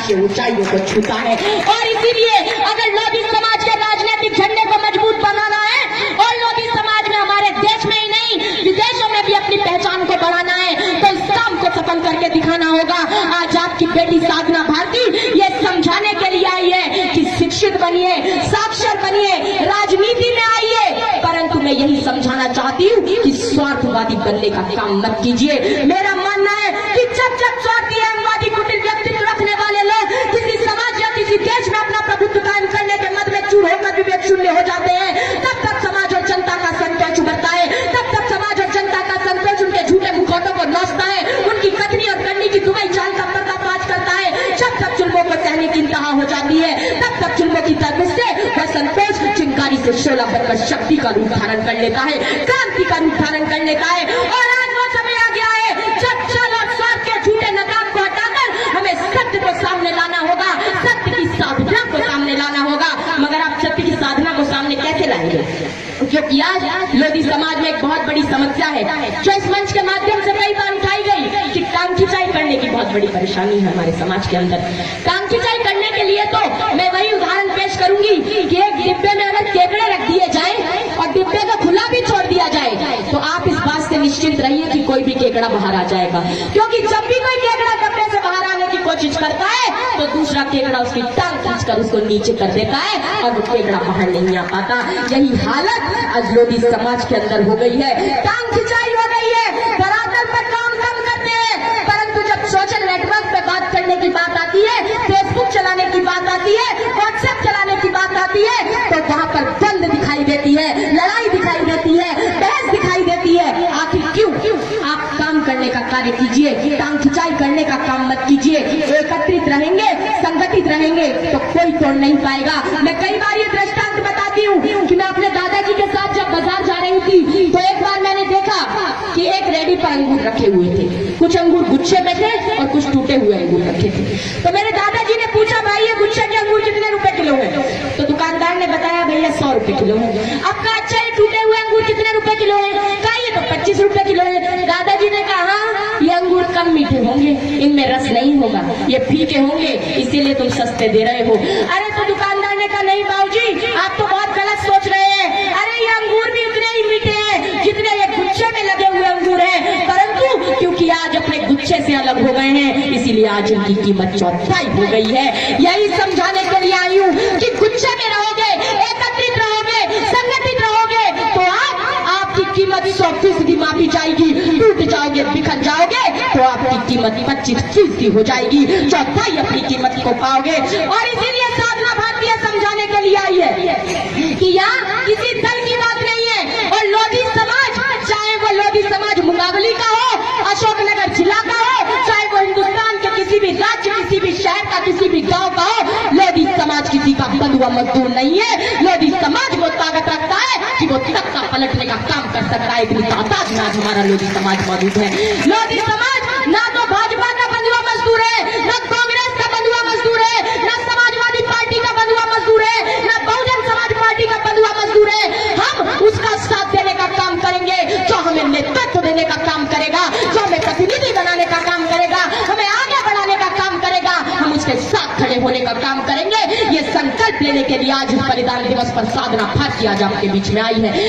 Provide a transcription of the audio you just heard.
अंतर्राष्ट्रीय ऊंचाइयों को छूता है। और इसीलिए अगर लोधी समाज के राजनीतिक झंडे को मजबूत बनाना है और लोधी समाज में हमारे देश में ही नहीं विदेशों में भी अपनी पहचान को बढ़ाना है तो इस काम को सफल करके दिखाना होगा। आज आपकी बेटी साधना भारती ये समझाने के लिए आई है कि शिक्षित बनिए, साक्षर बनिए, राजनीति में आइए, परंतु मैं यही समझाना चाहती हूँ कि स्वार्थवादी बनने का काम मत कीजिए। मेरा मानना है कि जब स्वार्थी एवंवादी कुटिल व्यक्तित्व रखने वाले लोग किसी समाज या किसी देश में अपना प्रभुत्व कायम करने के मद में चूर होकर विवेक शून्य हो जाते हैं, तब तक समाज और जनता का संतोष उभरता है, तब तक समाज और जनता का संतोष उनके झूठे मुखौटों को नोचता है, उनकी कथनी और करनी की दुबई चाल का पर्दाफाश करता है। जब तक जुल्मों को सहने की इंतहा हो जाती है तब तक जुल्मों की तरफ से वह संतोष चिंगारी से शोला बनकर शक्ति का रूप धारण कर लेता है, क्रांति का रूप धारण कर लेता है। और आज वो समय आ गया है जब छल और स्वार्थ के झूठे नकाब को हटाकर हमें सत्य को सामने लाना होगा, सत्य की साधना को सामने लाना होगा। मगर आप सत्य की साधना को सामने कैसे लाएंगे? क्योंकि आज लोधी समाज में एक बहुत बड़ी समस्या है जो इस मंच के माध्यम से कई बार उठाई गई कि टांग खिंचाई करने की बहुत बड़ी परेशानी है हमारे समाज के अंदर। टांग खिंचाई करने के लिए तो मैं वही उदाहरण पेश करूंगी कि एक डिब्बे में अगर केकड़े रख दिए जाए और डिब्बे को खुला भी छोड़ दिया जाए तो आप इस बात से निश्चिंत रहिए कि कोई भी केकड़ा बाहर आ जाएगा, क्योंकि जब भी कोई केकड़ा डब्बे से बाहर आने की कोशिश करता है तो दूसरा केकड़ा उसकी टांग खींचकर उसको नीचे कर देता है और वो केकड़ा बाहर नहीं आ पाता। यही हालत आज लोधी समाज के अंदर हो गई है, टांग खिंचाई हो गई है, धरातल पर काम कम करते हैं, परंतु जब सोशल नेटवर्क पे बात करने की बात आती है, फेसबुक चलाने की बात आती है, व्हाट्सएप चलाने की बात आती है तो वहां पर द्वंद दिखाई देती है, लड़ाई दिखाई देती है, बहस दिखाई देती है। आखिर क्यों? आप काम करने का कार्य कीजिए, टांग खिंचाई करने का काम मत कीजिए। एकत्रित रहेंगे, संगठित रहेंगे तो कोई तोड़ नहीं पाएगा। मैं कई बार ये दृष्टांत बताती हूँ कि मैं अपने दादाजी के साथ जब बाजार जा रही थी तो एक बार मैंने देखा कि एक रेडी पर अंगूर रखे हुए थे, कुछ अंगूर गुच्छे में थे और कुछ टूटे हुए अंगूर रखे थे। तो मेरे दादाजी ने पूछा, भाई ये गुच्छे के अंगूर कितने रुपए किलो है? तो दुकानदार ने बताया, भैया 100 रुपए किलो है। अब कहा, अच्छा ये टूटे हुए अंगूर कितने रुपए किलो है? कहा, ये तो 25 रुपए किलो है। दादाजी ने कहा, ये अंगूर कम मीठे होंगे, इनमें रस नहीं होगा, ये फीके होंगे, इसीलिए तुम सस्ते दे रहे हो। अरे तो दुकानदार ने कहा, नहीं बाबूजी आप तो बहुत गलत सोच रहे हैं, अरे ये अंगूर भी उतने ही मीठे हैं जितने ये गुच्छे में लगे हुए अंगूर हैं, परंतु क्योंकि आज अपने गुच्छे से अलग हो गए हैं इसीलिए आज इनकी कीमत चौथाई हो गई है। यही समझाने के लिए आई हूँ कि गुच्छे में रहोगे, एकत्रित रहोगे, संगठित रहोगे तो आपकी कीमत 100% मापी जाएगी। टूट जाओगे, बिखर जाओगे तो आपकी कीमत 25% हो जाएगी, चौथाई अपनी कीमत को पाओगे। और इसीलिए साधना भारतीय समझाने के लिए आई है कि यहाँ किसी दल की बात नहीं है। और लोधी समाज, चाहे वो लोधी समाज मुंगावली का हो, अशोकनगर जिला का हो, चाहे वो हिंदुस्तान के किसी भी राज्य, किसी भी शहर का, किसी भी गांव का हो, लोधी समाज किसी का बंधुआ मजदूर नहीं है। लोधी समाज वो ताकत रखता है कि वो तख्ता पलटने का काम कर सकता है। इतनी ताकत में आज हमारा लोधी समाज मौजूद है। लोधी समाज ना तो भाजपा का बंधुआ मजदूर है, न कांग्रेस का बंधुआ मजदूर है, न समाजवादी पार्टी का बंधुआ मजदूर है, न बहुजन समाज पार्टी का बंधुआ मजदूर है। हम उसका साथ देने का काम करेंगे जो हमें नेतृत्व देने का काम करेगा, जो हमें प्रतिनिधि बनाने का काम करेगा, हमें आगे बढ़ाने का काम करेगा। हम उसके साथ खड़े होने का काम करेंगे। ये संकल्प लेने के लिए आज बलिदान दिवस पर साधना भारती आज आपके बीच में आई है।